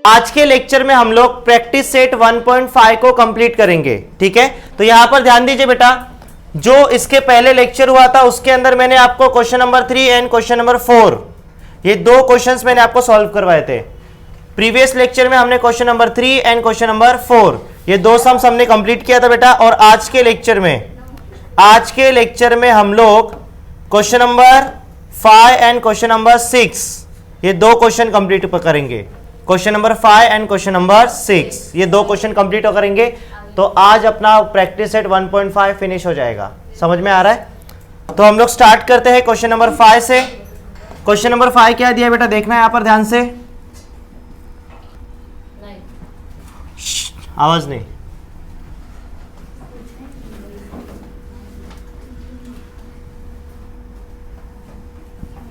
आज के लेक्चर में हम लोग प्रैक्टिस सेट 1.5 को कंप्लीट करेंगे। ठीक है, तो यहां पर ध्यान दीजिए बेटा, जो इसके पहले लेक्चर हुआ था उसके अंदर मैंने आपको question number 3 and question number 4 ये दो क्वेश्चंस मैंने आपको सॉल्व करवाए थे। प्रीवियस लेक्चर में हमने question number 3 and question number 4 ये दो सम्स हमने कंप्लीट किया था बेटा। और आज के लेक्चर में हम लोग question number 5 and question number 6 ये दो क्वेश्चन कंप्लीट करेंगे। Question number 5 and question number 6 ये दो क्वेश्चन कंप्लीट करेंगे। तो आज अपना प्रैक्टिस सेट 1.5 फिनिश हो जाएगा। समझ में आ रहा है? तो हम लोग स्टार्ट करते हैं क्वेश्चन नंबर 5 से। क्वेश्चन नंबर 5 क्या दिया बेटा, देखना है यहां पर ध्यान से। आवाज नहीं।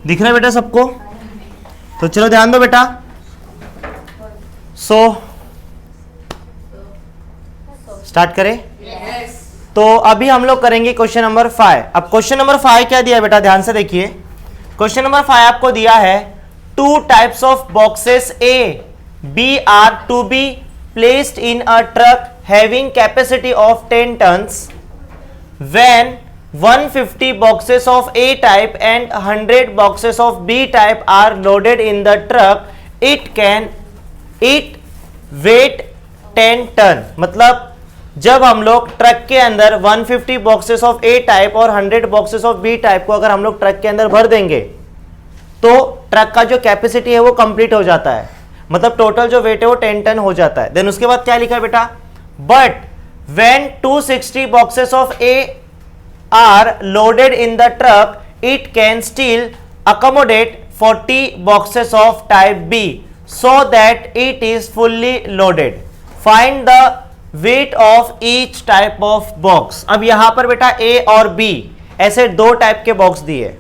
दिख रहा है बेटा सबको? तो चलो ध्यान दो बेटा। स्टार्ट करें? तो अभी हम लोग करेंगे क्वेश्चन नंबर 5। अब क्वेश्चन नंबर 5 क्या दिया बेटा, ध्यान से देखिए। क्वेश्चन नंबर 5 आपको दिया है 2 types of boxes A, B are to be placed in a truck having capacity of 10 tons. When 150 boxes of A type and 100 boxes of B type are loaded in the truck, it weight 10 ton। मतलब जब हम लोग truck के अंदर 150 boxes of A type और 100 boxes of B type को अगर हम लोग ट्रक के अंदर भर देंगे तो ट्रक का जो कैपेसिटी है वो कंप्लीट हो जाता है। मतलब टोटल जो वेट है वो 10 टन हो जाता है। देन उसके बाद क्या लिखा है बेटा, but when 260 boxes of A are loaded in the truck, it can still accommodate 40 boxes of type B so that it is fully loaded. Find the weight of each type of box। अब यहां पर बेटा A और B ऐसे दो type के box दिए।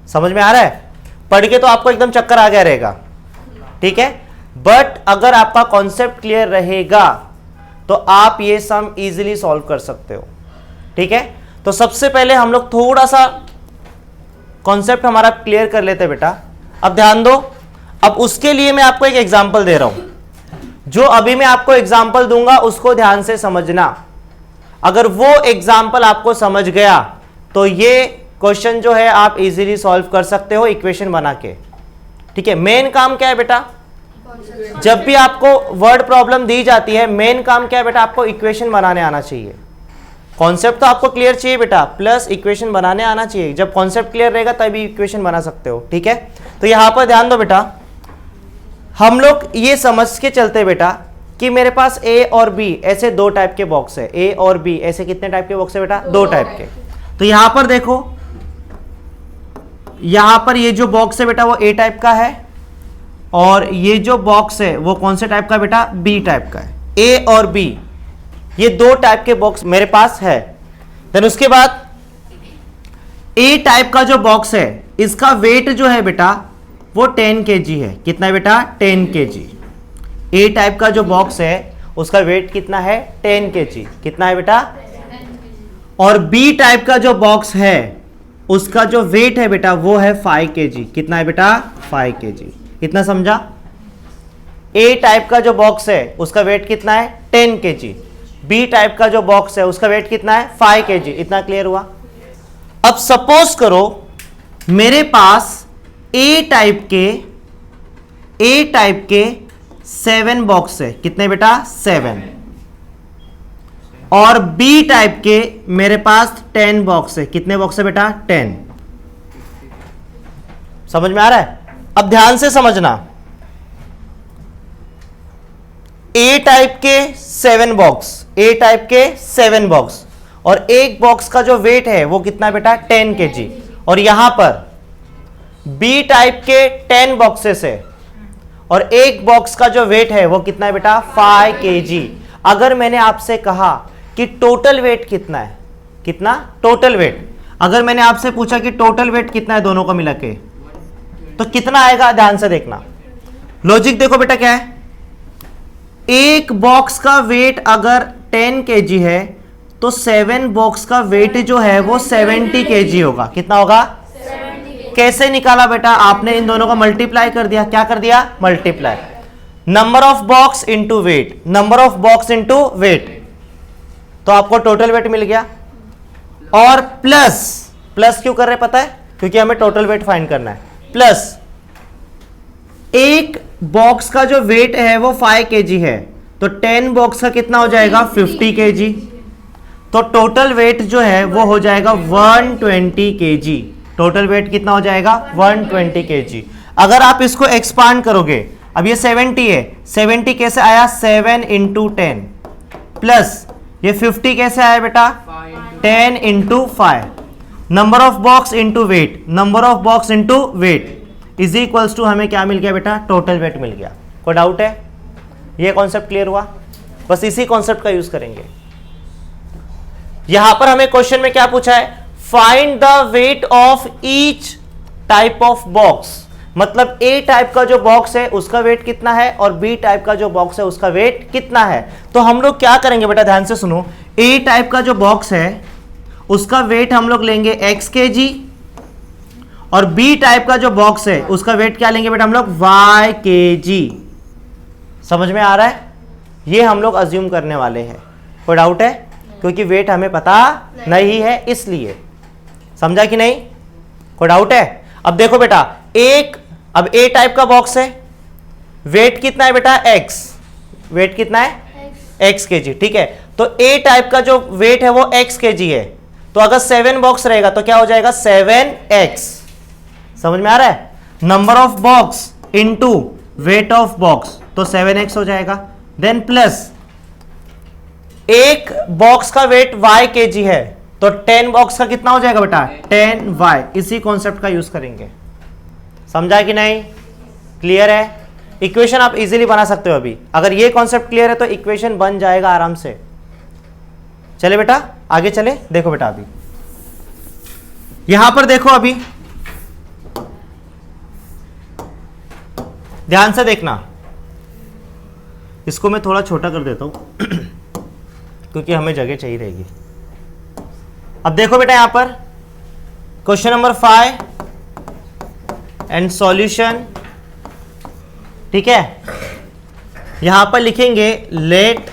समझ में आ रहा है? पढ़ के तो आपको एकदम चक्कर आ गया रहेगा। ठीक है, बट अगर आपका कॉन्सेप्ट क्लियर रहेगा तो आप ये सम इजीली सॉल्व कर सकते हो। ठीक है, तो सबसे पहले हम लोग थोड़ा सा कॉन्सेप्ट हमारा क्लियर कर लेते हैं बेटा। अब ध्यान दो, अब उसके लिए मैं आपको एक एग्जांपल दे रहा हूं। जो अभी मैं आपको एग्जांपल दूंगा उसको ध्यान से समझना। अगर वो एग्जांपल आपको समझ गया तो ये क्वेश्चन जो है आप इजीली सॉल्व कर सकते हो इक्वेशन बना के। ठीक है, मेन काम क्या है बेटा, जब भी आपको वर्ड प्रॉब्लम दी जाती है मेन काम क्या है बेटा, आपको इक्वेशन बनाने आना चाहिए। कॉन्सेप्ट तो आपको क्लियर चाहिए बेटा, प्लस इक्वेशन बनाने आना चाहिए। जब कॉन्सेप्ट क्लियर रहेगा तभी इक्वेशन बना सकते हो। ठीक है, तो यहां पर ध्यान दो बेटा, हम लोग ये समझ के चलते बेटा कि मेरे पास A और B ऐसे दो टाइप के बॉक्स है। A और B ऐसे कितने टाइप के बॉक्स है बेटा, दो टाइप के। तो यहां पर देखो, यहां पर ये जो बॉक्स है बेटा वो A टाइप का है और ये जो बॉक्स है वो कौन से टाइप का बेटा, B टाइप का है। A और B ये दो टाइप के बॉक्स मेरे पास है। देन उसके बाद A टाइप का जो बॉक्स है इसका वेट जो है बेटा वो 10 kg है। कितना है बेटा, 10 kg। A टाइप का जो बॉक्स है उसका वेट कितना है, 10 kg। कितना है बेटा, और B टाइप का जो बॉक्स है उसका जो वेट है बेटा वो है 5 kg। कितना है बेटा, 5 kg। इतना समझा? A टाइप का जो बॉक्स है उसका वेट कितना है, 10 kg। B टाइप का जो बॉक्स है उसका वेट कितना है, 5 kg। इतना क्लियर हुआ? अब सपोज करो मेरे पास A टाइप के 7 बॉक्स है। कितने बेटा, 7। और B टाइप के मेरे पास 10 बॉक्स है। कितने बॉक्स है बेटा, 10। समझ में आ रहा है? अब ध्यान से समझना, A टाइप के 7 बॉक्स और एक बॉक्स का जो वेट है वो कितना बेटा, 10 kg। और यहां पर B टाइप के 10 बॉक्सेस है और एक बॉक्स का जो वेट है वो कितना है बेटा, 5 kg। अगर मैंने आपसे कहा कि टोटल वेट कितना है, कितना टोटल वेट, अगर मैंने आपसे पूछा कि टोटल वेट कितना है दोनों को मिला के, तो कितना आएगा? ध्यान से देखना, लॉजिक देखो बेटा क्या है। एक बॉक्स का वेट अगर 10 kg है तो 7 बॉक्स का वेट जो है वो 70 kg होगा। कितना होगा, कैसे निकाला बेटा आपने? इन दोनों का मल्टीप्लाई कर दिया। क्या कर दिया? Multiply. Number of box into weight, number of box into wait, तो आपको टोटल वेट मिल गया। और प्लस, प्लस क्यों कर रहे हैं पता है? क्योंकि हमें टोटल वेट फाइंड करना है। प्लस एक बॉक्स का जो वेट है वो 5 kg है, तो 10 बॉक्स का कितना हो जाएगा? 50 kg। तो टोटल वेट जो है वो हो जाएगा 120 kg। टोटल वेट कितना हो जाएगा? 120 kg। अगर आप इसको एक्सपांड करोगे, अब ये 70 है, 70 कैसे आया? 7 इंटू 10, प्लस ये 50 कैसे आया बेटा? 10 into 5। Number of box into weight, number of box into weight is equals to हमें क्या मिल गया बेटा? टोटल वेट मिल गया। कोई डाउट है? ये कॉन्सेप्ट क्लियर हुआ? बस इसी कॉन्सेप्ट का यूज करेंगे। यहां पर हमें क्वेश्चन में क्या पूछा है? Find the weight of each type of box. मतलब ए टाइप का जो बॉक्स है उसका वेट कितना है और बी टाइप का जो बॉक्स है उसका वेट कितना है। तो हम लोग क्या करेंगे बेटा, ध्यान से सुनो। ए टाइप का जो बॉक्स है उसका वेट हम लोग लेंगे x kg, और बी टाइप का जो बॉक्स है उसका वेट क्या लेंगे बेटा हम लोग? y kg। समझ में आ रहा है? ये हम लोग अज्यूम करने वाले हैं। कोई डाउट है? क्योंकि वेट हमें पता नहीं है इसलिए। समझा कि नहीं? कोई डाउट है? अब देखो बेटा, अब ए टाइप का बॉक्स है, वेट कितना है बेटा? x। वेट कितना है? x kg। ठीक है, तो ए टाइप का जो वेट है वो x kg है, तो अगर 7 बॉक्स रहेगा तो क्या हो जाएगा? 7x। समझ में आ रहा है? Number of box into weight of box, तो 7x हो जाएगा। देन प्लस एक बॉक्स का वेट y kg है, तो 10 बॉक्स का कितना हो जाएगा बेटा? 10y। इसी कॉन्सेप्ट का यूज करेंगे। समझा कि नहीं? क्लियर है? इक्वेशन आप इजीली बना सकते हो। अभी अगर ये कॉन्सेप्ट क्लियर है तो इक्वेशन बन जाएगा आराम से। चले बेटा आगे चले। देखो बेटा, अभी यहां पर देखो, अभी ध्यान से देखना। इसको मैं थोड़ा छोटा कर देता हूं क्योंकि हमें जगह चाहिए रहेगी। अब देखो बेटा, यहां पर क्वेश्चन नंबर 5 एंड सॉल्यूशन। ठीक है, यहां पर लिखेंगे let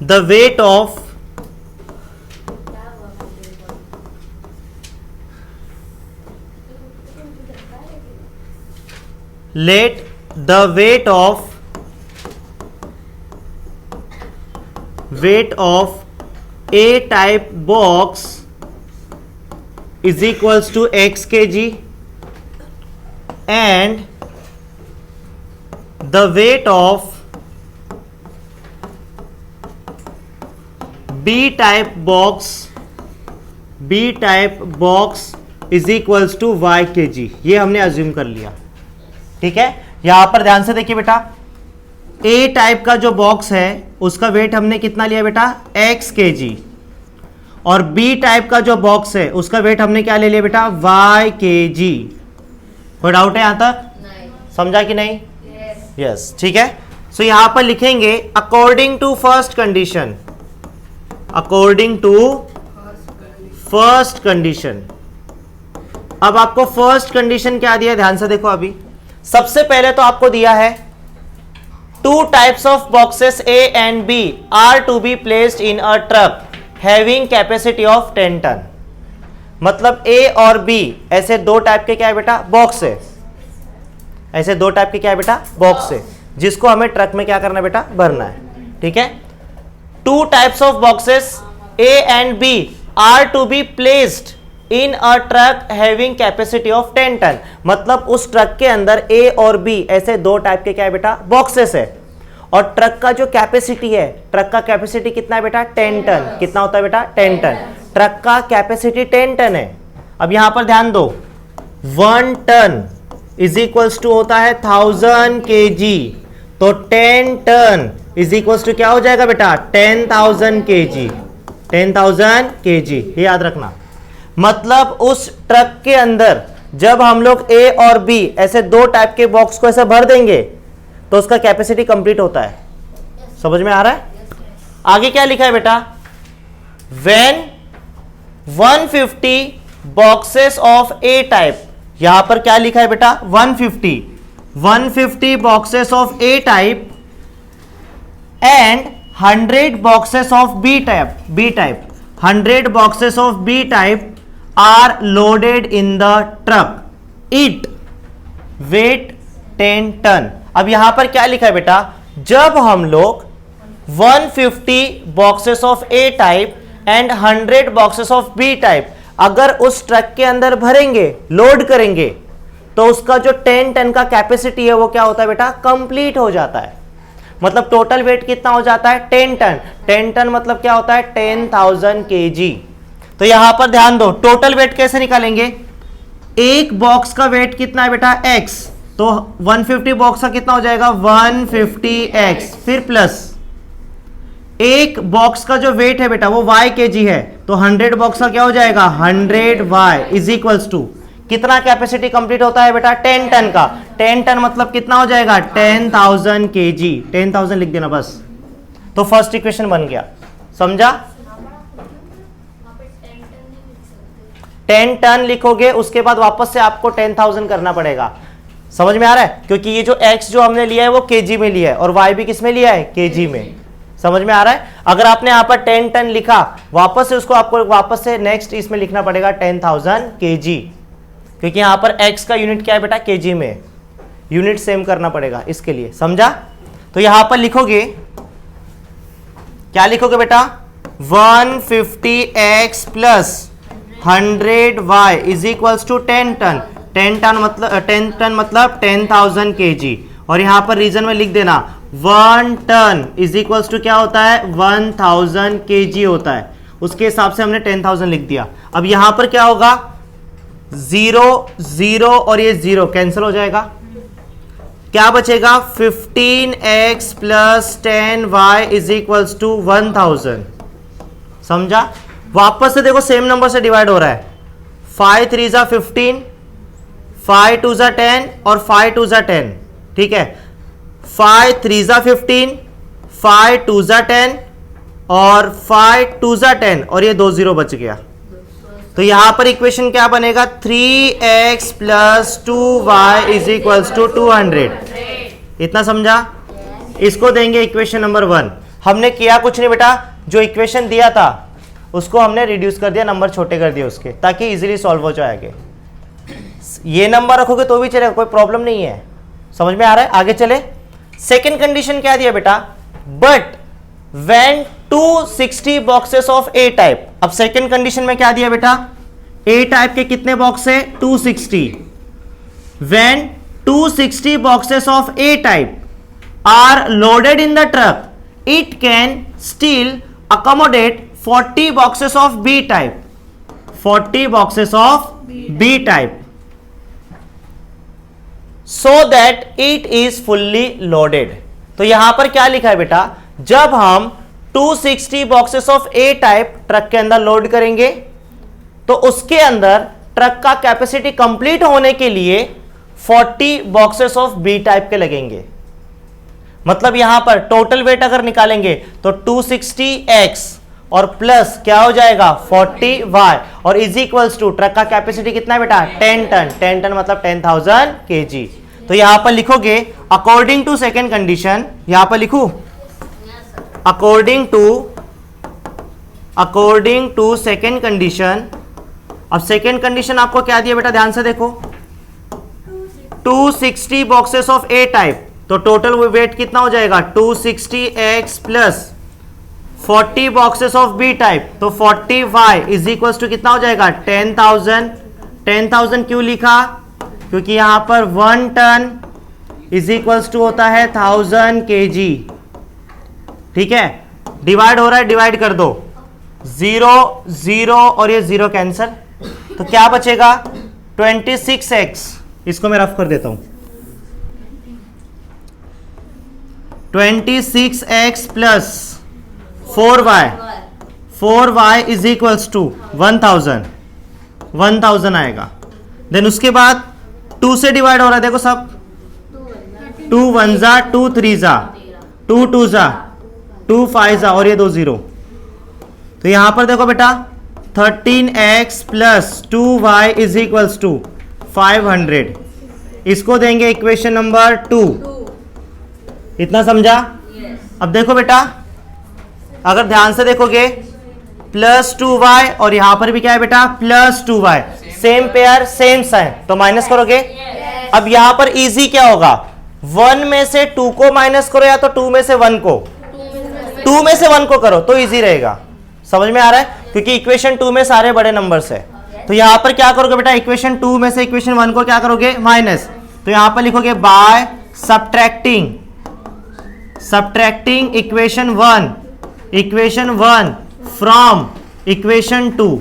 the weight of weight of a type box is equals to x kg and the weight of b type box is equals to y kg। ये हमने अज्यूम कर लिया। ठीक है, यहां पर ध्यान से देखिए बेटा, ए टाइप का जो बॉक्स है उसका वेट हमने कितना लिया बेटा? x kg, और बी टाइप का जो बॉक्स है उसका वेट हमने क्या ले लिया बेटा? y kg। कोई डाउट है यहां तक? नहीं। समझा कि नहीं? यस। ठीक है, सो यहां पर लिखेंगे according to first condition. According to first condition. अब आपको फर्स्ट कंडीशन क्या दिया? ध्यान से देखो। अभी सबसे पहले तो आपको दिया है 2 types of boxes A and B are to be placed in a truck having capacity of 10 ton। मतलब A और B ऐसे 2 टाइप के क्या है बेटा? बॉक्स है। ऐसे 2 टाइप के क्या है बेटा? बॉक्स है, जिसको हमें ट्रक में क्या करना है बेटा? भरना है। ठीक है, 2 types of boxes A and B are to be placed in a truck having capacity of 10 ton। मतलब उस ट्रक के अंदर A और B ऐसे 2 टाइप के क्या है बेटा? बॉक्सेस है। और ट्रक का जो कैपेसिटी है, ट्रक का कैपेसिटी कितना है बेटा? 10 टन। कितना होता है बेटा? 10 टन। ट्रक का कैपेसिटी 10 टन है। अब यहां पर ध्यान दो, 1 टन इज इक्वल्स टू होता है 1000 kg, तो 10 टन इज इक्वल्स टू क्या हो जाएगा बेटा? 10,000 kg। 10,000 kg, ये याद रखना। मतलब उस ट्रक के अंदर जब हम लोग ए और बी ऐसे 2 टाइप के बॉक्स को ऐसे भर देंगे तो उसका कैपेसिटी कंप्लीट होता है। समझ में आ रहा है? आगे क्या लिखा है बेटा? When 150 boxes of A type, यहां पर क्या लिखा है बेटा? 150 150 boxes of A type and 100 boxes of B type 100 boxes of B type are loaded in the truck. It weight 10 ton. अब यहां पर क्या लिखा है बेटा, जब हम लोग 150 boxes of A type and 100 boxes of B type अगर उस ट्रक के अंदर भरेंगे, लोड करेंगे, तो उसका जो 10 टन का कैपेसिटी है वो क्या होता है बेटा, कंप्लीट हो जाता है. मतलब टोटल वेट कितना हो जाता है, 10 टन. 10 टन मतलब क्या होता है, 10,000 kg. तो यहां पर ध्यान दो, टोटल वेट कैसे निकालेंगे, एक बॉक्स का वेट कितना है बेटा, x, तो 150 बॉक्स का कितना हो जाएगा, 150x, फिर प्लस एक बॉक्स का जो वेट है बेटा वो y kg है, तो 100 बॉक्स का क्या हो जाएगा, 100y इज इक्वल्स टू कितना कैपेसिटी कंप्लीट होता है बेटा, 10 टन का. 10 टन मतलब कितना हो जाएगा, 10,000 kg. 10,000 लिख देना बस. तो फर्स्ट इक्वेशन बन गया. समझा? 10 टन लिखोगे, उसके बाद वापस से आपको 10,000 करना पड़ेगा. समझ में आ रहा है? क्योंकि ये जो x जो हमने लिया है वो kg में लिया है और y भी किस में लिया है, kg में. समझ में आ रहा है? अगर आपने यहां पर 10 टन लिखा, वापस से उसको आपको वापस से नेक्स्ट इसमें लिखना पड़ेगा 10,000 kg, क्योंकि यहां पर x का यूनिट क्या है बेटा, kg में. यूनिट सेम करना पड़ेगा इसके लिए. समझा? तो यहां पर लिखोगे, क्या लिखोगे बेटा, 150x plus 100y is equals to 10 ton. 10 ton मतलब 10,000 kg. और यहां पर रीजन में लिख देना 1 टन इज इक्वल्स टू क्या होता है, 1000 kg होता है. उसके हिसाब से हमने 10,000 लिख दिया. अब यहां पर क्या होगा, 0 0 और ये 0 कैंसिल हो जाएगा. क्या बचेगा, 15x plus 10y is equals to 1000. समझा? वापस से देखो सेम नंबर से डिवाइड हो रहा है. 5 3 जा 15, 5 2 जा 10 और 5 2 जा 10. ठीक है, 5 3 जा 15, 5 2 जा 10 और 5 2 जा 10 और ये 2 0 बच गया. तो यहां पर इक्वेशन क्या बनेगा, 3x plus 2y is equals to 200. इतना समझा? इसको देंगे इक्वेशन नंबर 1. हमने किया कुछ नहीं बेटा, जो इक्वेशन दिया था उसको हमने रिड्यूस कर दिया, नंबर छोटे कर दिए उसके, ताकि इजीली सॉल्व हो जाएगा. ये नंबर रखोगे तो भी चलेगा, कोई प्रॉब्लम नहीं है. समझ में आ रहा है? आगे चले. सेकेंड कंडीशन क्या दिया बेटा, but when 260 boxes of A type. अब सेकेंड कंडीशन में क्या दिया बेटा, ए टाइप के कितने बॉक्स है, 260. When 260 boxes of A type are loaded in the truck, it can still accommodate 40 boxes of B type. 40 boxes of B type, so that it is fully loaded. तो यहां पर क्या लिखा है बेटा, जब हम 260 boxes of A type truck के अंदर लोड करेंगे तो उसके अंदर ट्रक का कैपेसिटी कंप्लीट होने के लिए 40 बॉक्सेस ऑफ बी टाइप के लगेंगे. मतलब यहां पर टोटल वेट अगर निकालेंगे तो 260x और प्लस क्या हो जाएगा 40y और इज इक्वल्स टू ट्रक का कैपेसिटी कितना है बेटा 10 टन. 10 टन मतलब 10,000 kg. तो यहां पर लिखोगे अकॉर्डिंग टू सेकेंड कंडीशन, यहां पर लिखू अकॉर्डिंग टू सेकेंड कंडीशन. अब सेकेंड कंडीशन आपको क्या दिया बेटा, ध्यान से देखो, 260 बॉक्सेस ऑफ ए टाइप, तो टोटल वेट कितना हो जाएगा 260x plus 40 boxes of B type, तो 40y इज इक्वल्स टू कितना हो जाएगा 10,000. 10,000 क्यों लिखा, क्योंकि यहां पर 1 टन इज इक्वल्स टू होता है 1000 kg. ठीक है, डिवाइड हो रहा है, डिवाइड कर दो, 0 0 और ये 0 कैंसिल, तो क्या बचेगा 26x. इसको मैं रफ कर देता हूं, 26x plus 4y is equals to 1000 आएगा. देन उसके बाद 2 से डिवाइड हो रहा है, देखो सब, 2 1 जा 2 3 जा 2 2 जा 2 5 जा और ये 2 0. तो यहां पर देखो बेटा 13x plus 2y is equals to 500. इसको देंगे इक्वेशन नंबर 2। इतना समझा? अब देखो बेटा, अगर ध्यान से देखोगे +2y और यहां पर भी क्या है बेटा +2y, same pair same sign, तो माइनस करोगे। अब यहां पर इजी क्या होगा, 1 में से 2 को माइनस करो या तो 2 में से 1 को, 2 में से 1 को करो तो इजी रहेगा। समझ में आ रहा है? क्योंकि इक्वेशन 2 में सारे बड़े नंबर्स है। तो यहां पर क्या करोगे बेटा, इक्वेशन 2 में से इक्वेशन 1 को क्या करोगे माइनस, तो यहां पर लिखोगे bye subtracting equation 1 from equation 2।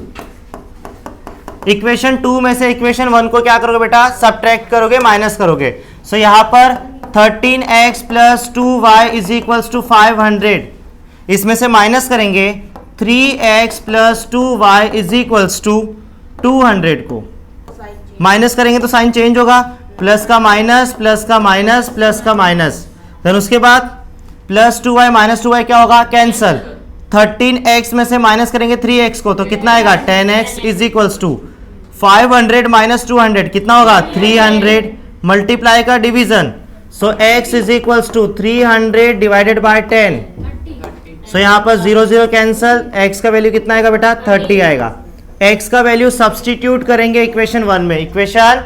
Equation 2 में से इक्वेशन 1 को क्या करोगे बेटा, सब्ट्रैक्ट करोगे, माइनस करोगे। सो यहां पर 13x + 2y = 500, इसमें से माइनस करेंगे 3x + 2y = 200 को माइनस करेंगे तो साइन चेंज होगा, प्लस का माइनस, प्लस का माइनस, प्लस का माइनस, देन उसके बाद +2y - 2y क्या होगा, कैंसल। 13x में से माइनस करेंगे 3x को तो कितना आएगा 10x = 500 - 200 कितना होगा 300, मल्टीप्लाई का डिवीजन, सो x = 300 / 10। सो यहां पर 0 0 कैंसल, x का वैल्यू कितना आएगा बेटा 30 आएगा। x का वैल्यू सब्सटीट्यूट करेंगे इक्वेशन 1 में, इक्वेशन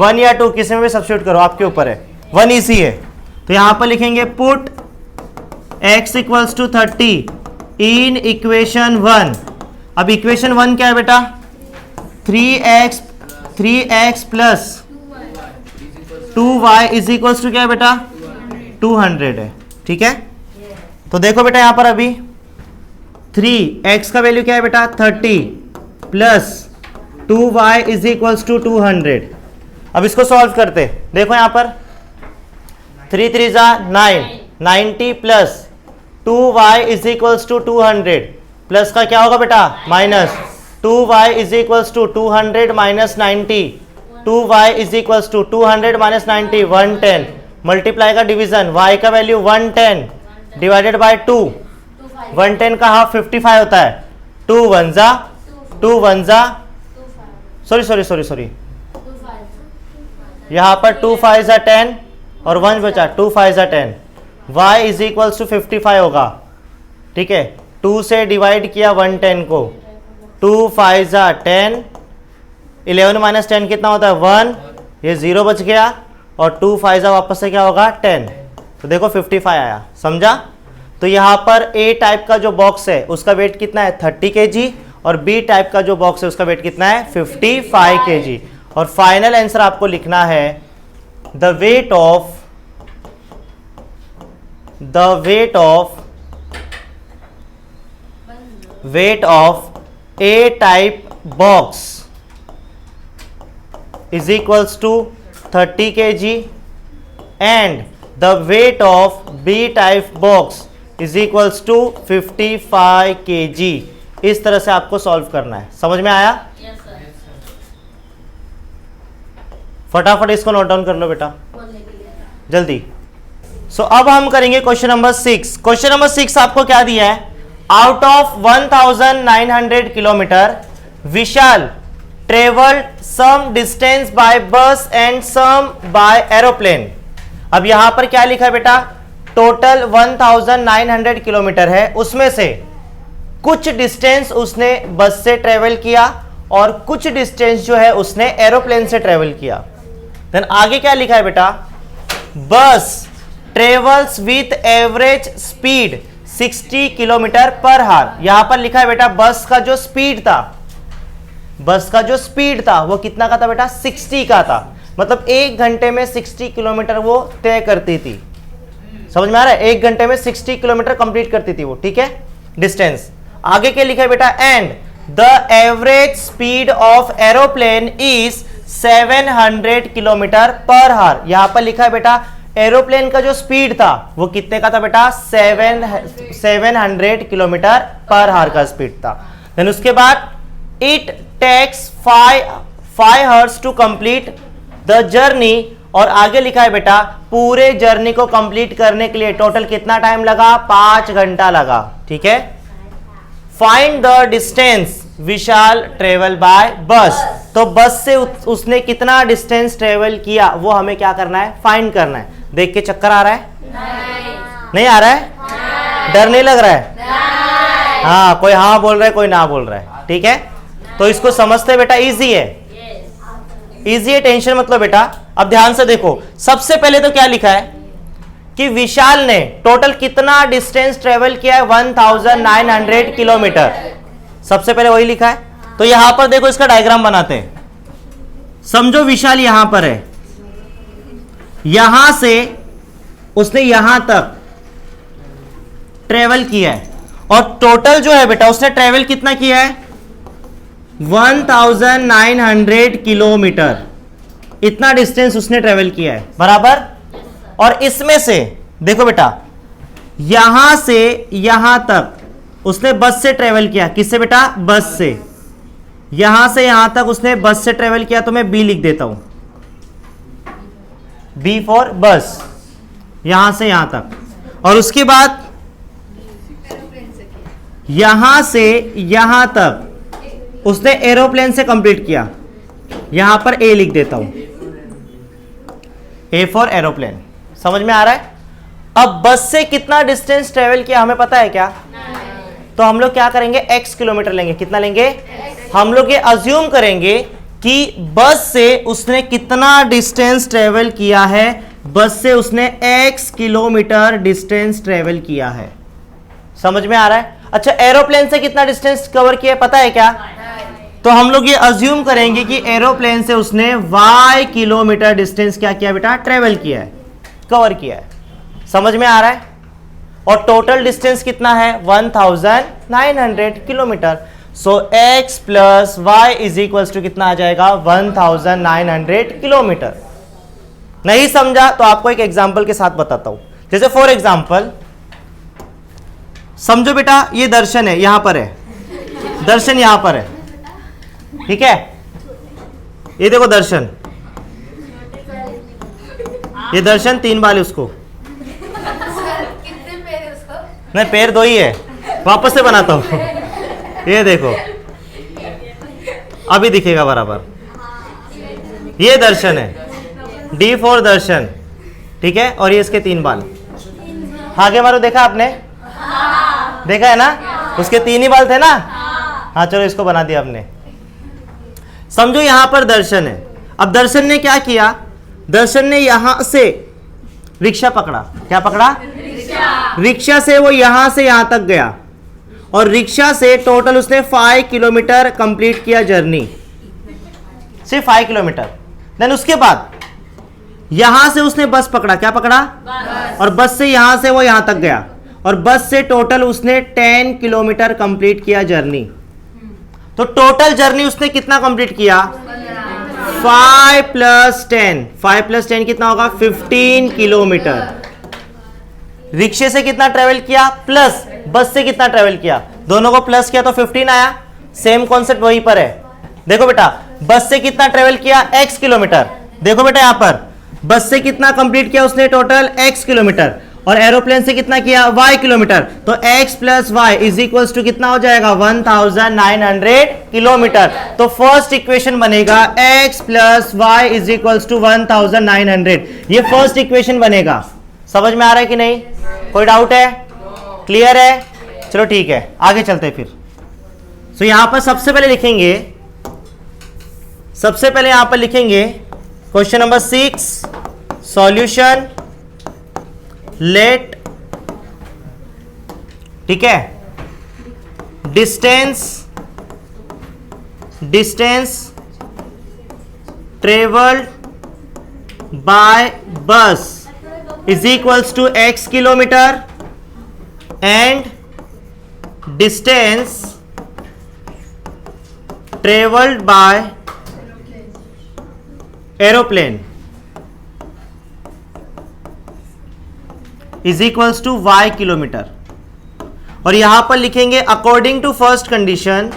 1 या 2 किसी में भी सब्सटीट्यूट करो, आपके ऊपर है, 1 इजी है। तो यहां पर लिखेंगे पुट x = 30 इन इक्वेशन 1। अब इक्वेशन 1 क्या है बेटा, 3x + 2y = क्या है बेटा 200 है। ठीक है, तो देखो बेटा यहां पर अभी 3x का वैल्यू क्या है बेटा 30 + 2y = 200। अब इसको सॉल्व करते, देखो यहां पर 3 3 9, 90 + 2y = 200, प्लस का क्या होगा बेटा माइनस, 2y = 200 - 90, 2y = 200 - 90 110, मल्टीप्लाई का डिवीजन, y का वैल्यू 110 / 2, 110 का हाफ 55 होता है, 2 1 जा सॉरी यहां पर 2 5 जा 10 और 1 बचा, 2 5 जा 10, y = 55 होगा। ठीक है, 2 से डिवाइड किया 110 को, 2 5 जा 10, 11 - 10 कितना होता है 1, ये 0 बच गया, और 2 5 जा वापस से क्या होगा 10, तो देखो 55 आया। समझा? तो यहाँ पर A टाइप का जो बॉक्स है उसका वेट कितना है 30 kg, और B टाइप का जो बॉक्स है उसका वेट कितना है 55 kg। और फाइनल आंसर आपको लिखना है the weight of A type box = 30 kg and the weight of B type box = 55 kg। इस तरह से आपको सॉल्व करना है। समझ में आया? Yes, sir. फटाफट इसको नोट डाउन कर लो बेटा जल्दी। सो अब हम करेंगे क्वेश्चन नंबर 6। क्वेश्चन नंबर 6 आपको क्या दिया है, out of 1900 kilometre Vishal travelled some distance by bus and some by aeroplane. अब यहां पर क्या लिखा है बेटा, टोटल 1900 किलोमीटर है, उसमें से कुछ डिस्टेंस उसने बस से ट्रेवल किया और कुछ डिस्टेंस जो है उसने एरोप्लेन से ट्रेवल किया। देन आगे क्या लिखा है बेटा, बस travels with average speed 60 kilometre per hour. यहां पर लिखा है बेटा बस का जो स्पीड था वो कितना का था बेटा 60 का था, मतलब 1 घंटे में 60 किलोमीटर वो तय करती थी। समझ में आ रहा है? 1 घंटे में 60 किलोमीटर कंप्लीट करती थी वो। ठीक है, डिस्टेंस। आगे क्या लिखा है बेटा, and the average speed of aeroplane is 700 kilometre per hour. यहां पर लिखा है बेटा एरोप्लेन का जो स्पीड था वो कितने का था बेटा 700 किलोमीटर पर आवर का स्पीड था। देन उसके बाद it takes 5 hours to complete the journey, और आगे लिखा है बेटा पूरे जर्नी को कंप्लीट करने के लिए टोटल कितना टाइम लगा 5 घंटा लगा। ठीक है, find the distance Vishal travel by बस। तो बस से उसने कितना डिस्टेंस ट्रेवल किया वो हमें क्या करना है, फाइंड करना है। देख के चक्कर आ रहा है? नहीं आ रहा है? डर नहीं लग रहा है? हाँ, कोई हाँ बोल रहा है, कोई ना बोल रहा है। ठीक है, तो इसको समझते बेटा इजी है, इजी है, टेंशन मतलब बेटा। अब ध्यान से देखो, सबसे पहले तो क्या लिखा है कि विशाल ने टोटल कितना डिस्टेंस ट्रेवल किया है, 1900 किलोमीटर। सबसे पहले वही लिखा है। तो यहां पर देखो, इसका डायग्राम बनाते हैं। समझो विशाल यहां पर है, यहां से उसने यहां तक ट्रेवल किया है, और टोटल जो है बेटा उसने ट्रेवल कितना किया है, 1900 किलोमीटर। इतना डिस्टेंस उसने ट्रेवल किया है, बराबर। और इसमें से देखो बेटा, यहां से यहां तक उसने बस से ट्रेवल किया। किससे बेटा? बस से। यहां से यहां तक उसने बस से ट्रेवल किया, तो मैं बी लिख देता हूं, बी फॉर बस, यहां से यहां तक। और उसके बाद यहां से यहां तक उसने एरोप्लेन से कंप्लीट किया। यहां पर ए लिख देता हूं, ए फॉर एरोप्लेन। समझ में आ रहा है? अब बस से कितना डिस्टेंस ट्रेवल किया हमें पता है क्या? तो हम लोग क्या करेंगे, x किलोमीटर लेंगे। कितना लेंगे? हम लोग ये अज्यूम करेंगे कि बस से उसने कितना डिस्टेंस ट्रेवल किया है, बस से उसने x किलोमीटर डिस्टेंस ट्रेवल किया है। समझ में आ रहा है? अच्छा, एरोप्लेन से कितना डिस्टेंस कवर किया है पता है क्या? तो हम लोग ये अज्यूम करेंगे कि एरोप्लेन से उसने y किलोमीटर डिस्टेंस क्या किया बेटा, ट्रेवल किया है, कवर किया है। समझ में आ रहा है? और टोटल डिस्टेंस कितना है, 1900 kilometre. So x plus y is equal to कितना आ जाएगा, 1900 किलोमीटर। नहीं समझा तो आपको एक एग्जांपल के साथ बताता हूं। जैसे फॉर एग्जांपल समझो बेटा, ये दर्शन है, यहां पर है दर्शन, यहां पर है, ठीक है। ये देखो दर्शन, ये दर्शन 3 बाल है उसको, नहीं पैर 2 ही है, वापस से बनाता हूं। ये देखो अभी दिखेगा बराबर। ये दर्शन है, डी फॉर दर्शन, ठीक है। और ये इसके 3 बाल। आगे मारो, देखा आपने? देखा है ना? उसके 3 ही बाल थे ना? हाँ, चलो इसको बना दिया आपने। समझो यहां पर दर्शन है। अब दर्शन ने क्या किया, दर्शन ने यहां से रिक्शा पकड़ा। क्या पकड़ा? रिक्शा से वो यहां से यहां तक गया, और रिक्शा से टोटल उसने 5 किलोमीटर कंप्लीट किया जर्नी, सिर्फ 5 किलोमीटर। देन उसके बाद यहां से उसने बस पकड़ा। क्या पकड़ा? बस। और बस से यहां से वो यहां तक गया, और बस से टोटल उसने 10 किलोमीटर कंप्लीट किया जर्नी। तो टोटल जर्नी उसने कितना कंप्लीट किया, 5 प्लस 10, 5 प्लस 10 कितना होगा, 15 किलोमीटर। रिक्शे से कितना ट्रेवल किया, प्लस बस से कितना ट्रेवल किया, दोनों को प्लस किया तो 15 आया। सेम कॉन्सेप्ट वहीं पर है। देखो बेटा, बस से कितना ट्रेवल किया, x किलोमीटर। देखो बेटा यहां पर बस से कितना कंप्लीट किया उसने, टोटल x किलोमीटर, और एरोप्लेन से कितना किया, y किलोमीटर। तो x plus y is equal to कितना हो जाएगा, 1900 किलोमीटर। तो फर्स्ट इक्वेशन बनेगा x plus y is equal to 1900। ये फर्स्ट इक्वेशन बनेगा। समझ में आ रहा है कि नहीं? कोई डाउट है? क्लियर है? चलो ठीक है, आगे चलते हैं फिर। सो यहां पर सबसे पहले लिखेंगे, सबसे पहले यहां पर लिखेंगे क्वेश्चन नंबर 6, सॉल्यूशन लेट, ठीक है, distance travelled by bus is equals to x kilometre and distance traveled by aeroplane is equals to y kilometre. और यहां पर लिखेंगे according to first condition,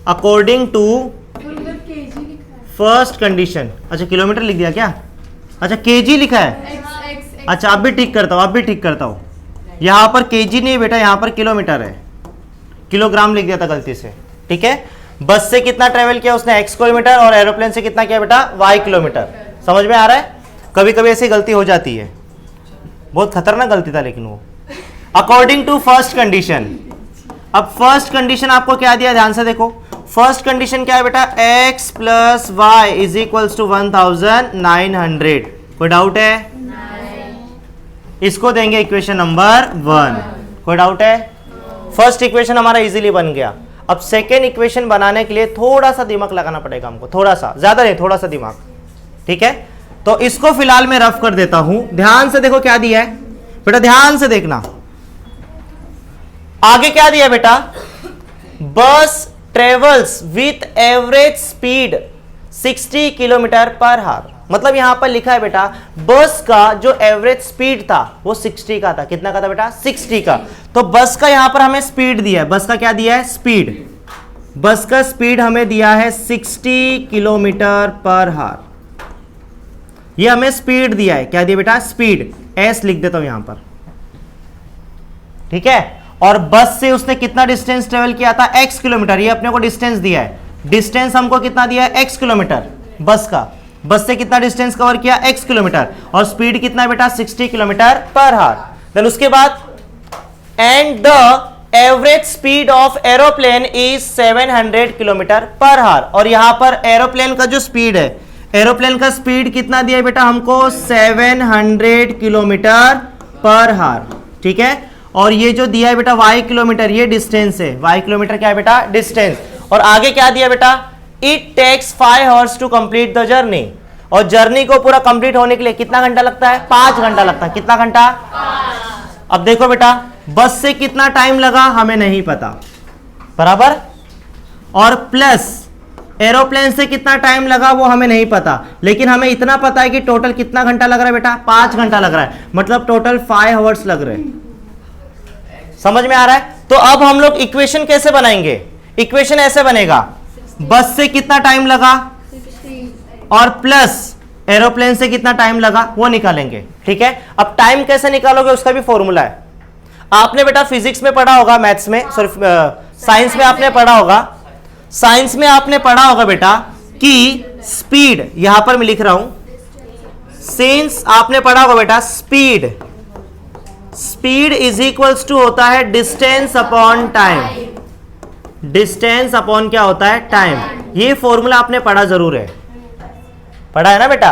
according to first condition. अच्छा kilometre लिख दिया क्या? अच्छा केजी लिखा है। अच्छा अब भी ठीक करता हूं, अब भी ठीक करता हूं। यहां पर केजी नहीं बेटा, यहां पर किलोमीटर है, किलोग्राम लिख दिया था गलती से, ठीक है। बस से कितना ट्रेवल किया उसने x किलोमीटर और एरोप्लेन से कितना किया बेटा y किलोमीटर। समझ में आ रहा है? कभी कभी ऐसी गलती हो जाती है, बहुत खतरनाक गलती था लेकिन वो। अकॉर्डिंग टू फर्स्ट कंडीशन, अब फर्स्ट कंडीशन आपको क्या दिया, ध्यान से देखो। फर्स्ट कंडीशन क्या है बेटा, x plus y is equals to 1900। कोई डाउट है? इसको देंगे इक्वेशन नंबर 1। कोई डाउट है? फर्स्ट इक्वेशन हमारा इजीली बन गया। अब सेकेंड इक्वेशन बनाने के लिए थोड़ा सा दिमाग लगाना पड़ेगा हमको, थोड़ा सा, ज्यादा नहीं, थोड़ा सा दिमाग। ठीक है, तो इसको फिलहाल मैं रफ कर देता हूं। ध्यान से देखो क्या दिया है बेटा, ध्यान से देखना। आगे क्या दिया बेटा, बस travels with average speed 60 kilometre per hour. मतलब यहां पर लिखा है बेटा, बस का जो एवरेज स्पीड था वो 60 का था। कितना का था बेटा, 60 का। तो बस का यहां पर हमें स्पीड दिया है, बस का क्या दिया है, स्पीड। बस का स्पीड हमें दिया है 60 किलोमीटर पर आवर। ये हमें स्पीड दिया है, क्या दिया बेटा, स्पीड। एस लिख देता हूं यहां पर, ठीक है। और बस से उसने कितना डिस्टेंस ट्रेवल किया था, x किलोमीटर। ये अपने को डिस्टेंस दिया है, डिस्टेंस हमको कितना दिया है, x किलोमीटर बस का। बस से कितना डिस्टेंस कवर किया, x किलोमीटर। और स्पीड कितना है बेटा, 60 किलोमीटर पर आवर। देन उसके बाद and the average speed of aeroplane is 700 kilometre per hour. और यहां पर एरोप्लेन का जो स्पीड है, एरोप्लेन का स्पीड कितना दिया है बेटा हमको, 700 किलोमीटर पर आवर। ठीक है, और ये जो दिया है बेटा y किलोमीटर, ये डिस्टेंस है। y किलोमीटर क्या है बेटा, डिस्टेंस। और आगे क्या दिया बेटा, it takes 5 hours to complete the journey. और जर्नी को पूरा कंप्लीट होने के लिए कितना घंटा लगता है, 5 घंटा लगता है। कितना घंटा, 5। अब देखो बेटा, बस से कितना टाइम लगा हमें नहीं पता, बराबर। और प्लस एरोप्लेन से कितना टाइम लगा वो हमें नहीं पता, लेकिन हमें इतना पता है कि टोटल कितना घंटा लग रहा है बेटा, 5 घंटा लग रहा है। मतलब टोटल 5 आवर्स लग रहे हैं। समझ में आ रहा है? तो अब हम लोग इक्वेशन कैसे बनाएंगे, इक्वेशन ऐसे बनेगा, बस से कितना टाइम लगा 60 और प्लस एरोप्लेन से कितना टाइम लगा वो निकालेंगे। ठीक है, अब टाइम कैसे निकालोगे उसका भी फॉर्मूला है। आपने बेटा फिजिक्स में पढ़ा होगा, मैथ्स में, सॉरी साइंस में आपने पढ़ा होगा, साइंस में आपने पढ़ा होगा बेटा कि स्पीड, यहां पर मैं लिख रहा हूं, सिंस आपने पढ़ा होगा बेटा speed, speed is equals to होता है distance upon time. Distance upon क्या होता है, टाइम। ये फॉर्मूला आपने पढ़ा जरूर है, पढ़ा है ना बेटा।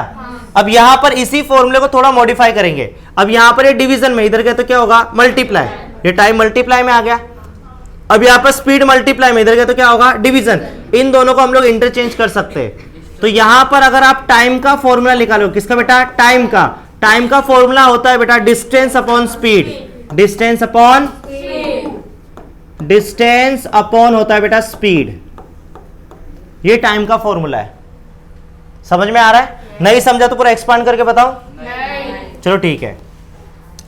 अब यहां पर इसी फॉर्मूले को थोड़ा मॉडिफाई करेंगे। अब यहां पर ये डिवीजन में, इधर गए तो क्या होगा, मल्टीप्लाई, ये टाइम मल्टीप्लाई में आ गया। अब यहां पर स्पीड मल्टीप्लाई में, इधर गए तो क्या होगा, डिवीजन। इन दोनों को हम लोग इंटरचेंज कर सकते हैं। तो यहां पर अगर आप टाइम का फॉर्मूला निकालो, किसका बेटा, टाइम का। टाइम का फॉर्मूला होता है बेटा distance upon speed, distance upon, distance upon होता है बेटा स्पीड। ये टाइम का फॉर्मूला है। समझ में आ रहा है? नहीं समझा तो पूरा एक्सपांड करके बताओ। नहीं। चलो ठीक है,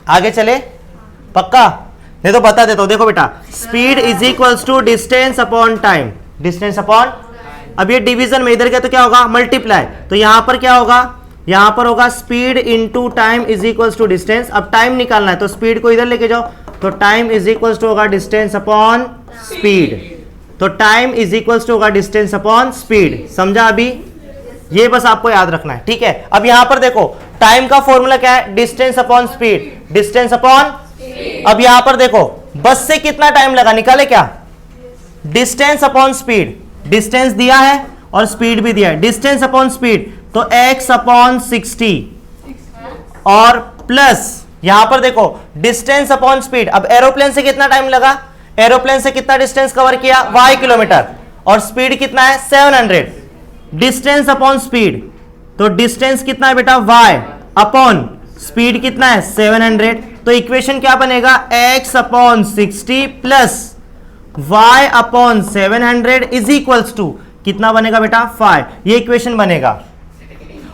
आगे चले, पक्का? नहीं तो बता देता हूं, देखो बेटा, speed is equals to distance upon time, distance upon, अब ये डिवीजन में, इधर गया तो क्या होगा, मल्टीप्लाई। तो यहां पर क्या होगा, यहां पर होगा speed into time is equals to distance. अब टाइम निकालना है तो स्पीड को इधर लेके जाओ, तो टाइम इज इक्वल्स टू होगा डिस्टेंस अपॉन स्पीड। तो टाइम इज इक्वल्स टू होगा डिस्टेंस अपॉन स्पीड। समझा अभी? ये बस आपको याद रखना है, ठीक है। अब यहां पर देखो टाइम का फॉर्मूला क्या है, distance upon speed, distance upon. अब यहां पर देखो बस से कितना टाइम लगा, निकाले क्या, डिस्टेंस अपॉन स्पीड। डिस्टेंस दिया है और स्पीड भी दिया है, डिस्टेंस अपॉन स्पीड, तो x अपॉन 60 और प्लस यहां पर देखो डिस्टेंस अपॉन स्पीड। अब एरोप्लेन से कितना टाइम लगा, एरोप्लेन से कितना डिस्टेंस कवर किया, y किलोमीटर, और स्पीड कितना है 700। डिस्टेंस अपॉन स्पीड, तो डिस्टेंस कितना है बेटा, y अपॉन स्पीड कितना है 700। तो इक्वेशन क्या बनेगा, x upon 60 plus y upon 700 is equals to कितना बनेगा बेटा, 5। ये इक्वेशन बनेगा।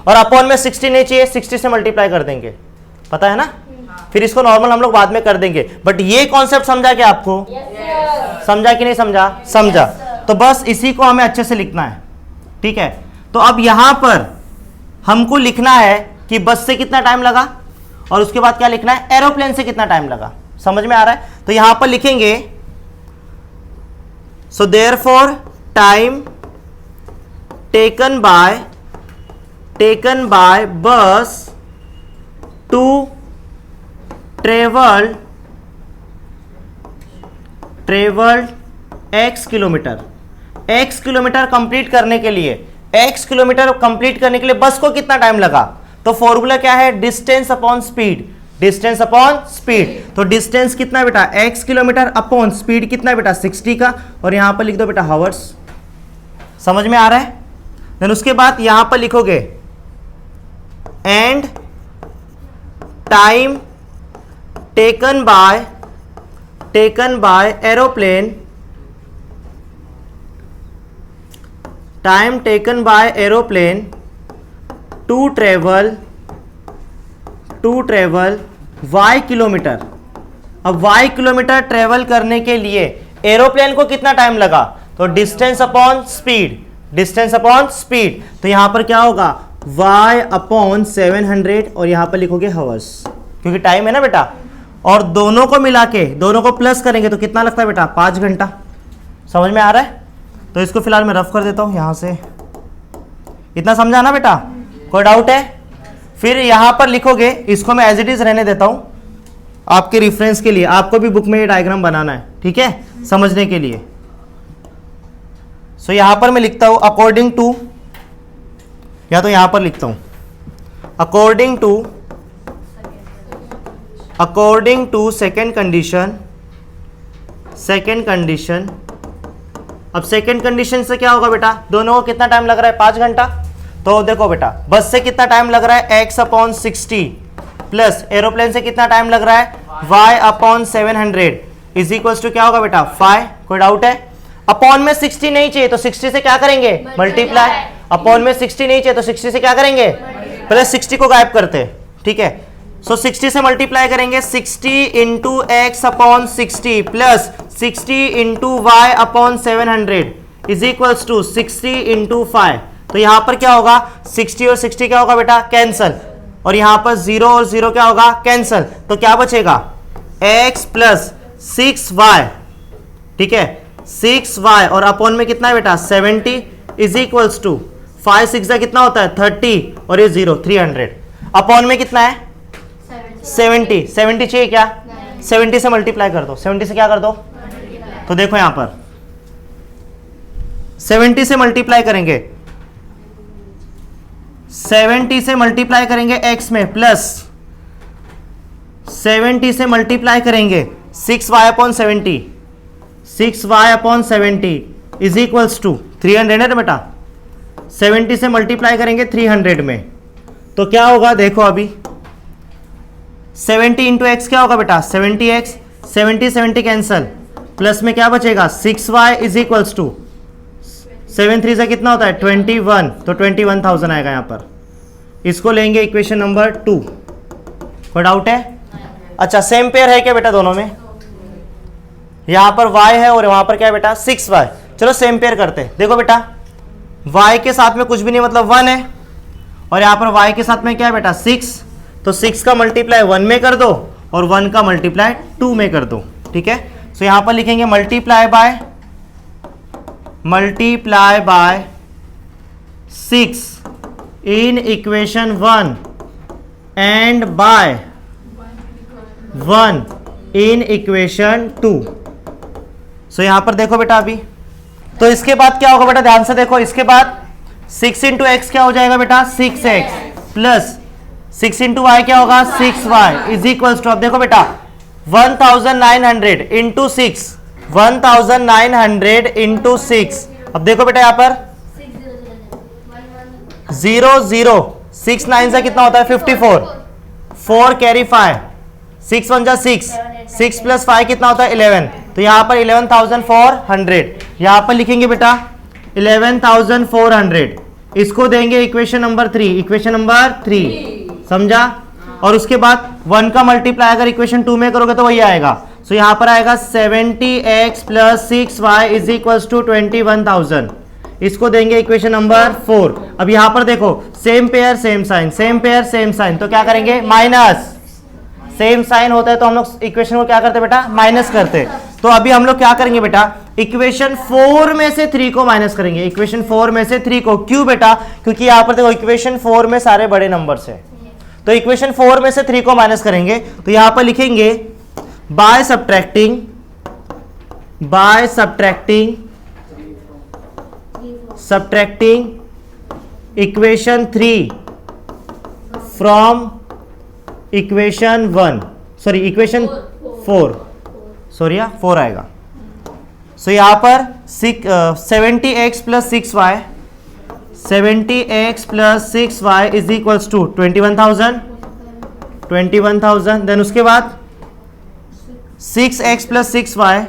और अपॉन में 60 नहीं चाहिए, 60 से मल्टीप्लाई कर देंगे, पता है ना। फिर इसको नॉर्मल हम लोग बाद में कर देंगे, बट ये कॉन्सेप्ट समझा क्या आपको? समझा कि नहीं समझा? समझा। तो बस इसी को हमें अच्छे से लिखना है, ठीक है। तो अब यहां पर हमको लिखना है कि बस से कितना टाइम लगा, और उसके बाद क्या लिखना है, एरोप्लेन से कितना टाइम लगा। समझ में आ रहा है? तो यहां पर लिखेंगे, so therefore time taken by bus to travel x kilometre. x kilometre complete करने के लिए बस को कितना टाइम लगा? तो फॉर्मूला क्या है? Distance upon speed. तो डिस्टेंस कितना बेटा? x किलोमीटर अपॉन स्पीड कितना बेटा? 60 का, और यहां पर लिख दो बेटा हावर्स। समझ में आ रहा है? देन उसके बाद यहां पर लिखोगे and time taken by aeroplane to travel y kilometre. अब y किलोमीटर ट्रेवल करने के लिए एरोप्लेन को कितना टाइम लगा? तो डिस्टेंस अपॉन स्पीड। तो यहां पर क्या होगा? y अपॉन 700, और यहां पर लिखोगे हावर्स, क्योंकि टाइम है ना बेटा। और दोनों को मिला के, दोनों को प्लस करेंगे तो कितना लगता है बेटा? 5 घंटा। समझ में आ रहा है? तो इसको फिलहाल मैं रफ कर देता हूं यहां से। इतना समझा ना बेटा? कोई डाउट है? फिर यहां पर लिखोगे, इसको मैं एज इट इज रहने देता हूं आपके रेफरेंस के लिए। आपको भी बुक में ये डायग्राम बनाना है, ठीक है, समझने के लिए। सो यहां पर मैं लिखता हूं अकॉर्डिंग टू, या तो यहां पर लिखता हूं अकॉर्डिंग टू सेकेंड कंडीशन। अब सेकेंड कंडीशन से क्या होगा बेटा? दोनों को कितना टाइम लग रहा है? 5 घंटा। तो देखो बेटा, बस से कितना टाइम लग रहा है? x अपॉन 60 प्लस एरोप्लेन से कितना टाइम लग रहा है? y upon 700 is equals to क्या होगा बेटा? 5। कोई डाउट है? अपॉन में 60 नहीं चाहिए तो 60 से क्या करेंगे? मल्टीप्लाई। अपॉन में 60 नहीं चाहिए तो 60 से क्या करेंगे? पहले 60 को गायब करते हैं, ठीक है। सो 60 से मल्टीप्लाई करेंगे, 60 into x upon 60 plus 60 into y upon 700 is equals to 60 into 5। तो यहां पर क्या होगा? 60 और 60 क्या होगा बेटा? कैंसल। और यहां पर 0 और 0 क्या होगा? कैंसल। तो क्या बचेगा? x प्लस 6y, ठीक है, 6y, और अपॉन में कितना है बेटा? 70 इज इक्वल्स टू 5 6 कितना होता है? 30, और ये 0 300। अपॉन में कितना है? 70 चाहिए क्या? 70 से मल्टीप्लाई कर दो। 70 से क्या कर दो? तो देखो यहां पर 70 से मल्टीप्लाई करेंगे, 70 से मल्टीप्लाई करेंगे x में, प्लस 70 से मल्टीप्लाई करेंगे 6y upon 70, 6y upon 70 is equals to 300 है बेटा। 70 से मल्टीप्लाई करेंगे 300 में, तो क्या होगा? देखो अभी 70 इंटू एक्स क्या होगा बेटा? 70x, 70 कैंसल, प्लस में क्या बचेगा? 6y इज इक्वल्स टू 7 3 से कितना होता है? 21, तो 21,000 आएगा यहाँ पर। इसको लेंगे इक्वेशन नंबर 2। कोई डाउट है? अच्छा, सेम पेयर है क्या बेटा दोनों में? यहाँ पर y है और वहाँ पर क्या है बेटा? 6y। चलो सेम पेयर करते हैं। देखो बेटा, y के साथ में कुछ भी नहीं, मतलब 1 है, और यहाँ पर y के साथ में क्या है बेटा? 6। तो 6 का मल्टीप्लाई 1 में कर दो और 1 का मल्टीप्लाई 2 में कर दो, ठीक है। सो यहाँ पर लिखेंगे multiply by 6 in equation 1 and by 1 in equation 2। So यहां पर देखो बेटा अभी, तो इसके बाद क्या होगा बेटा? ध्यान से देखो, इसके बाद 6 इंटू एक्स क्या हो जाएगा बेटा? 6x प्लस 6 इंटू वाई क्या होगा? 6y इज इक्वल्स टू, अब देखो बेटा 1900 इंटू 6, 1900 इंटू 6। अब देखो बेटा यहाँ पर 0 0 6 9 से कितना होता है? 54, 4 कैरी 5, 6 1 जा 6, 6 प्लस 5 कितना होता है? 11। तो यहाँ पर 11,400 यहाँ पर लिखेंगे बेटा 11,400। इसको देंगे इक्वेशन नंबर 3, समझा। और उसके बाद 1 का मल्टीप्लाई अगर इक्वेशन 2 में करोगे तो वही आएगा। सो यहाँ पर आएगा 70x plus 6y is equals to 21,000। इसको देंगे इक्वेशन नंबर 4। अब यहाँ पर देखो same pair same sign, same pair same sign, तो क्या करेंगे? माइनस। सेम साइन होता है तो हम लोग इक्वेशन को क्या करते बेटा? माइनस करते। तो अभी हम लोग क्या करेंगे बेटा? इक्वेशन 4 में से 3 को माइनस करेंगे, इक्वेशन 4 में से 3 को। क्यों बेटा? क्योंकि यहां पर देखो इक्वेशन 4 में सारे बड़े नंबर्स है, तो इक्वेशन 4 में से 3 को माइनस करेंगे, तो यहां पर लिखेंगे by subtracting equation 3 from equation 1, sorry equation 4, sorry 4 आएगा। सो यहां पर 70x plus 6y, 70x plus 6y is equals to 21,000, then उसके बाद 6x plus 6y,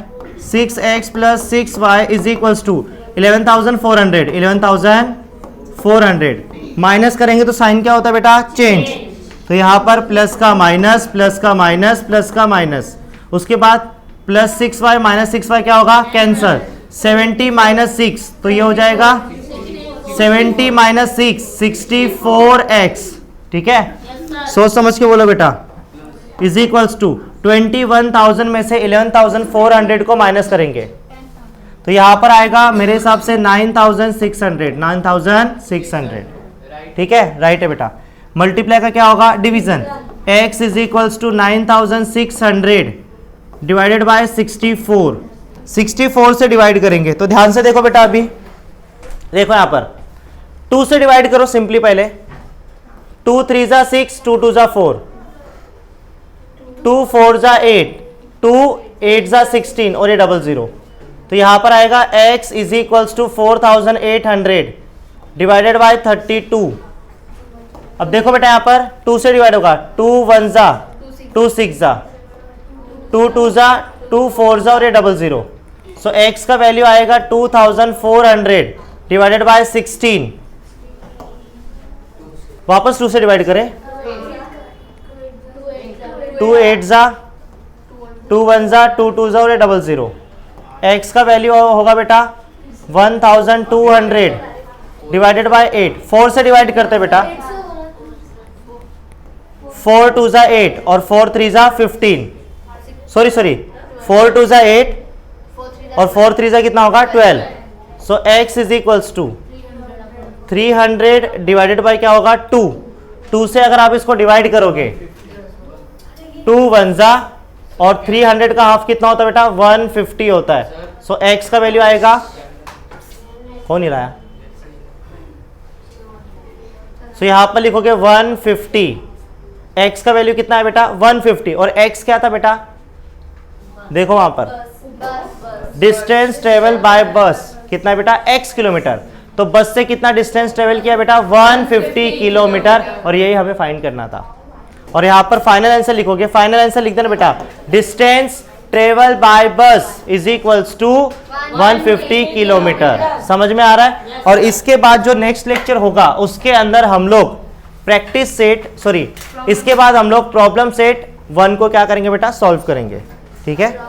6x plus 6y is equals to 11,400, minus करेंगे तो साइन क्या होता है बेटा? चेंज। तो यहां पर प्लस का माइनस, प्लस का माइनस, प्लस का माइनस, उसके बाद प्लस 6y माइनस 6y क्या होगा? कैंसल। 70 माइनस 6 तो ये हो जाएगा 70 माइनस 6 64x, ठीक है? सोच समझ के बोलो बेटा। इज इक्वल्स टू 21,000 में से 11,400 को माइनस करेंगे तो यहां पर आएगा मेरे हिसाब से 9,600, ठीक है? राइट है बेटा। मल्टीप्लाई का क्या होगा? Division. x is equals to 9,600 divided by 64 से डिवाइड करेंगे तो ध्यान से देखो बेटा, अभी देखो यहां पर 2 से डिवाइड करो सिंपली पहले। 2 3 जा 6, 2 2 जा 4, 2 4 जा 8, 2 8 जा 16 और ये 00, तो यहां पर आएगा x is equals to 4,800 divided by 32। अब देखो बेटा यहां पर 2 से डिवाइड होगा, 2 1 जा 2 6 जा, 2 2 जा 2 4 जा और ये 00, सो x का वैल्यू आएगा 2,400 डिवाइडेड बाय 16। वापस 2 से डिवाइड करें, 2 8 जा 2 1 जा 2 2 जा और ये 00, x का वैल्यू होगा बेटा 1,200 डिवाइडेड बाय 8। 4 से डिवाइड करते बेटा, 4 2 जा 8 और 4 3 जा 15, सॉरी 4 2 जा 8 और 4 3 जा कितना होगा? 12, so x is equals to 300 divided by क्या होगा? 2 से अगर आप इसको डिवाइड करोगे 2 1 जा और 300 का हाफ कितना होता है बेटा? 150 होता है, सो x का वैल्यू आएगा, हो नहीं रहा, सो यहां पर लिखोगे 150। x का वैल्यू कितना है बेटा? 150 और x क्या था बेटा? देखो वहां पर डिस्टेंस ट्रेवल बाय बस कितना है बेटा? x किलोमीटर, तो बस से कितना डिस्टेंस ट्रेवल किया बेटा? 150 किलोमीटर, और यही हमें फाइंड करना था। और यहां पर फाइनल आंसर लिखोगे, फाइनल आंसर लिख देना बेटा, डिस्टेंस ट्रेवल बाय बस इज इक्वल्स टू 150 किलोमीटर। समझ में आ रहा है? और इसके बाद जो नेक्स्ट लेक्चर होगा उसके अंदर हम लोग प्रैक्टिस सेट, सॉरी इसके बाद हम लोग प्रॉब्लम सेट 1 को क्या करेंगे बेटा? सॉल्व करेंगे, ठीक है?